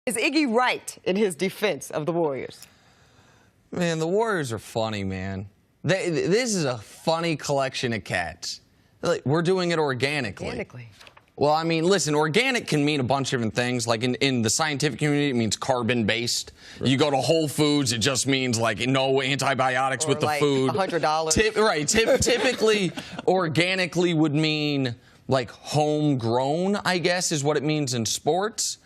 Is Iggy right in his defense of the Warriors? Man, the Warriors are funny, man. This is a funny collection of cats. We're doing it organically. Organically. Well, I mean, listen, organic can mean a bunch of different things. Like in the scientific community, it means carbon-based. Right. You go to Whole Foods, it just means like no antibiotics with the like food. $100. Right. Typically, organically would mean like homegrown, I guess, is what it means in sports.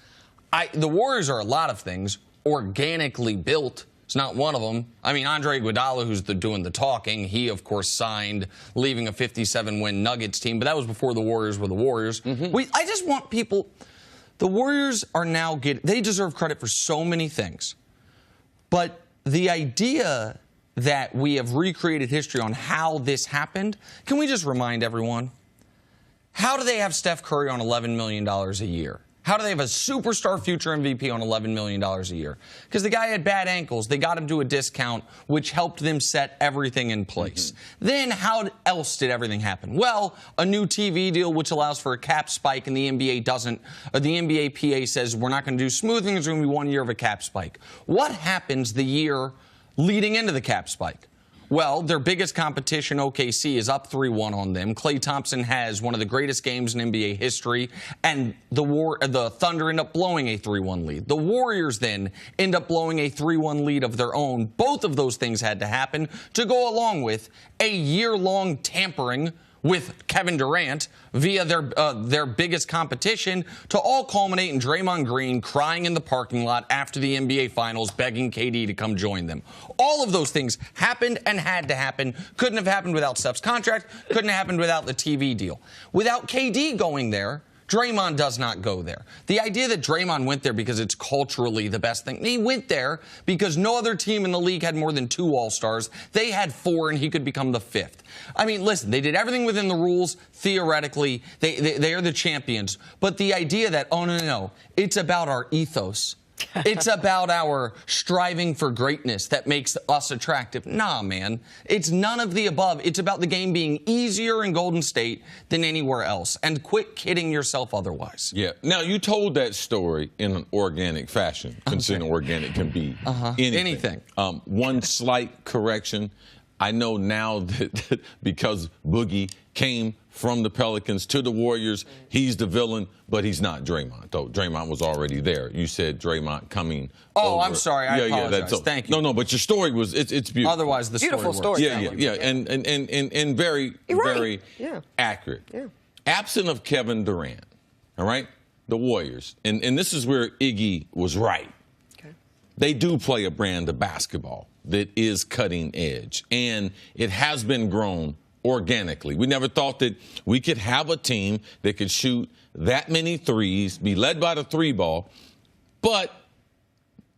The Warriors are a lot of things. Organically built. It's not one of them. I mean, Andre Iguodala, who's doing the talking, he, of course, signed leaving a 57-win Nuggets team, but that was before the Warriors were the Warriors. I just want people, the Warriors are now they deserve credit for so many things. But the idea that we have recreated history on how this happened, can we just remind everyone, how do they have Steph Curry on $11 million a year? How do they have a superstar future MVP on $11 million a year? Because the guy had bad ankles. They got him to a discount, which helped them set everything in place. Then how else did everything happen? Well, a new TV deal, which allows for a cap spike, and the NBA doesn't. The NBA PA says we're not going to do smoothing. There's going to be 1 year of a cap spike. What happens the year leading into the cap spike? Well, their biggest competition, OKC, is up 3-1 on them. Klay Thompson has one of the greatest games in NBA history, and the Thunder end up blowing a 3-1 lead. The Warriors then end up blowing a 3-1 lead of their own. Both of those things had to happen to go along with a year-long tampering with Kevin Durant via their biggest competition, to all culminate in Draymond Green crying in the parking lot after the NBA Finals, begging KD to come join them. All of those things happened and had to happen. Couldn't have happened without Steph's contract. Couldn't have happened without the TV deal. Without KD going there, Draymond does not go there. The idea that Draymond went there because it's culturally the best thing. He went there because no other team in the league had more than 2 All-Stars. They had 4, and he could become the 5th. I mean, listen, they did everything within the rules. Theoretically, they are the champions. But the idea that, oh, no, it's about our ethos. It's about our striving for greatness that makes us attractive. Nah, man. It's none of the above. It's about the game being easier in Golden State than anywhere else. And quit kidding yourself otherwise. Yeah. Now, you told that story in an organic fashion, considering organic can be anything. One slight correction. I know now that because Boogie came from the Pelicans to the Warriors, he's the villain, but he's not Draymond. Though Draymond was already there. You said Draymond coming over. I'm sorry. I apologize. Thank you. No, but your story was, it's beautiful. Otherwise, the beautiful story works. Yeah. And very accurate. Yeah. Absent of Kevin Durant, all right, the Warriors, and this is where Iggy was right. Okay. They do play a brand of basketball that is cutting edge, and it has been grown organically. We never thought that we could have a team that could shoot that many threes, be led by the 3-ball, but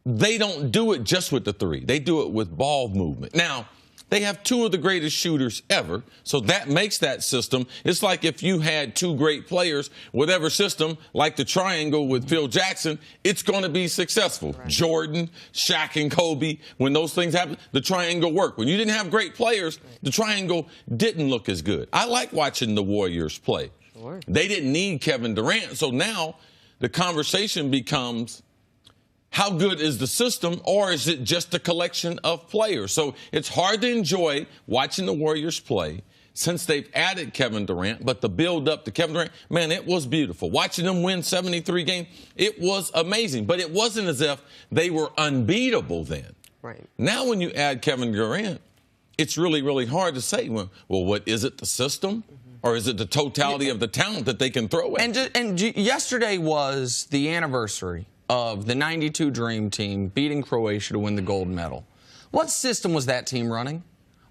they don't do it just with the 3. They do it with ball movement. Now, they have 2 of the greatest shooters ever, so that makes that system. It's like if you had 2 great players, whatever system, like the triangle with Phil Jackson, it's going to be successful. Right. Jordan, Shaq, and Kobe, when those things happen, the triangle worked. When you didn't have great players, the triangle didn't look as good. I like watching the Warriors play. Sure. They didn't need Kevin Durant, so now the conversation becomes, how good is the system, or is it just a collection of players? So it's hard to enjoy watching the Warriors play since they've added Kevin Durant, but the build-up to Kevin Durant, man, it was beautiful. Watching them win 73 games, it was amazing. But it wasn't as if they were unbeatable then. Right. Now when you add Kevin Durant, it's really, really hard to say, well, what is it, the system? Or is it the totality of the talent that they can throw at? And yesterday was the anniversary of the '92 Dream Team beating Croatia to win the gold medal. What system was that team running?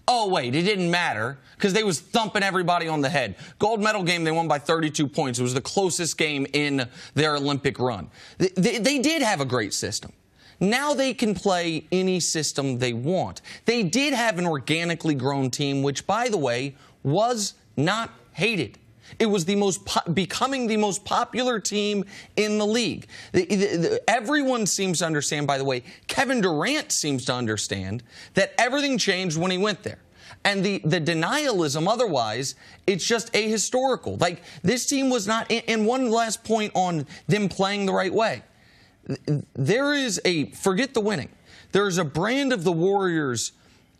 Oh, wait, it didn't matter because they was thumping everybody on the head. Gold medal game, they won by 32 points. It was the closest game in their Olympic run. They did have a great system. Now they can play any system they want. They did have an organically grown team, which, by the way, was not hated. It was becoming the most popular team in the league. Everyone seems to understand, by the way, Kevin Durant seems to understand that everything changed when he went there. And the denialism otherwise, it's just ahistorical. Like, this team was not, and one last point on them playing the right way. there is forget the winning. There's a brand of the Warriors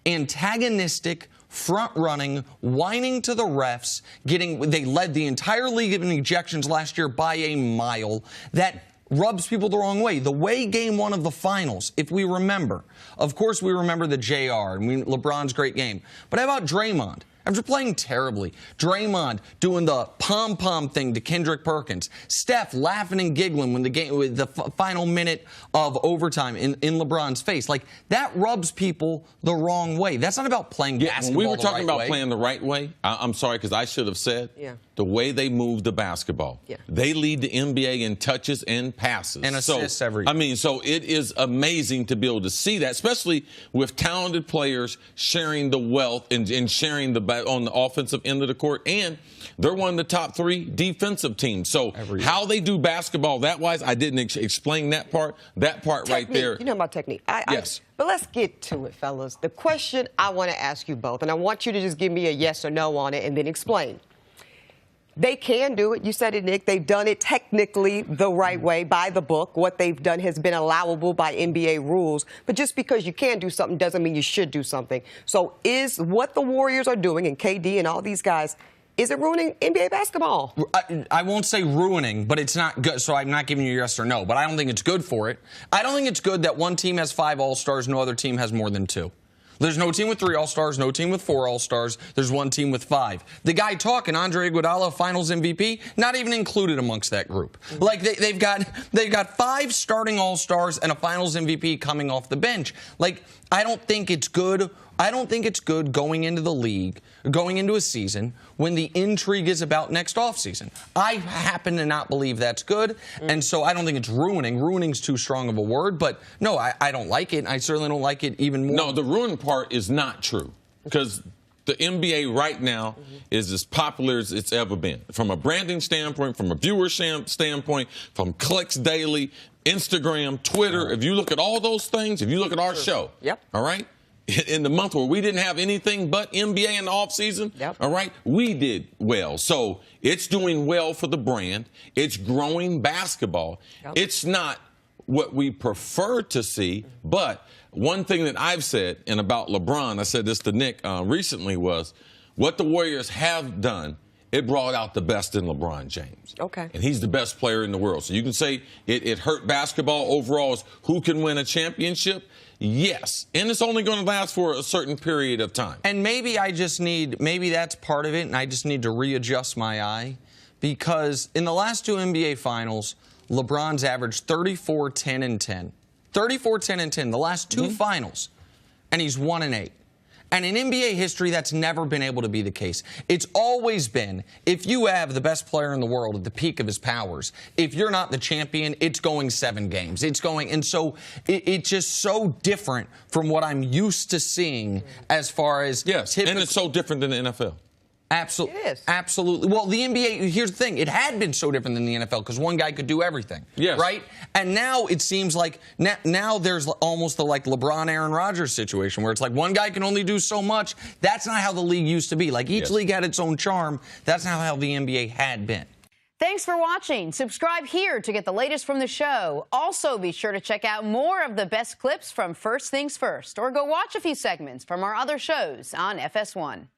antagonistic, front-running, whining to the refs, they led the entire league in ejections last year by a mile. That rubs people the wrong way. The way game one of the finals, if we remember, of course we remember the JR and LeBron's great game. But how about Draymond? After playing terribly, Draymond doing the pom-pom thing to Kendrick Perkins, Steph laughing and giggling when with the final minute of overtime in LeBron's face. Like, that rubs people the wrong way. That's not about playing basketball when we were talking about way. playing the right way, I'm sorry, because I should have said the way they move the basketball. They lead the NBA in touches and passes. And assists every year. I mean, so it is amazing to be able to see that, especially with talented players sharing the wealth and sharing on the offensive end of the court. And they're one of the top 3 defensive teams. So how they do basketball that wise, I didn't explain that part. That part technique, right there. You know about technique. Yes. But let's get to it, fellas. The question I want to ask you both, and I want you to just give me a yes or no on it and then explain. They can do it. You said it, Nick. They've done it technically the right way, by the book. What they've done has been allowable by NBA rules. But just because you can do something doesn't mean you should do something. So is what the Warriors are doing, and KD and all these guys, is it ruining NBA basketball? I won't say ruining, but it's not good. So I'm not giving you a yes or no, but I don't think it's good for it. I don't think it's good that one team has 5 All-Stars, no other team has more than 2. There's no team with 3 All-Stars, no team with 4 All-Stars. There's one team with 5. The guy talking, Andre Iguodala, Finals MVP, not even included amongst that group. Like they've got 5 starting All-Stars and a Finals MVP coming off the bench. Like, I don't think it's good. I don't think it's good going into the league, going into a season when the intrigue is about next offseason. I happen to not believe that's good, and so I don't think it's ruining. Ruining's too strong of a word, but no, I don't like it. I certainly don't like it even more. No, the ruin part is not true, because the NBA right now is as popular as it's ever been. From a branding standpoint, from a viewership standpoint, from clicks daily, Instagram, Twitter. If you look at all those things, if you look at our show, all right? In the month where we didn't have anything but NBA in the offseason, all right, we did well. So it's doing well for the brand. It's growing basketball. It's not what we prefer to see, but one thing that I've said, and about LeBron, I said this to Nick recently, was what the Warriors have done, it brought out the best in LeBron James. Okay. And he's the best player in the world. So you can say it hurt basketball overall is who can win a championship. Yes, and it's only going to last for a certain period of time. And maybe maybe that's part of it, and I just need to readjust my eye, because in the last 2 NBA Finals, LeBron's averaged 34, 10, and 10. 34, 10, and 10, the last 2 finals, and he's 1-8. And in NBA history, that's never been able to be the case. It's always been, if you have the best player in the world at the peak of his powers, if you're not the champion, it's going 7 games. It's going, and so it's just so different from what I'm used to seeing as far as and it's so different than the NFL. Absolutely. It is. Absolutely. Well, the NBA, here's the thing. It had been so different than the NFL because one guy could do everything. Yes. Right? And now it seems like now there's almost the like LeBron, Aaron Rodgers situation where it's like one guy can only do so much. That's not how the league used to be. Like each league had its own charm. That's not how the NBA had been. Thanks for watching. Subscribe here to get the latest from the show. Also, be sure to check out more of the best clips from First Things First, or go watch a few segments from our other shows on FS1.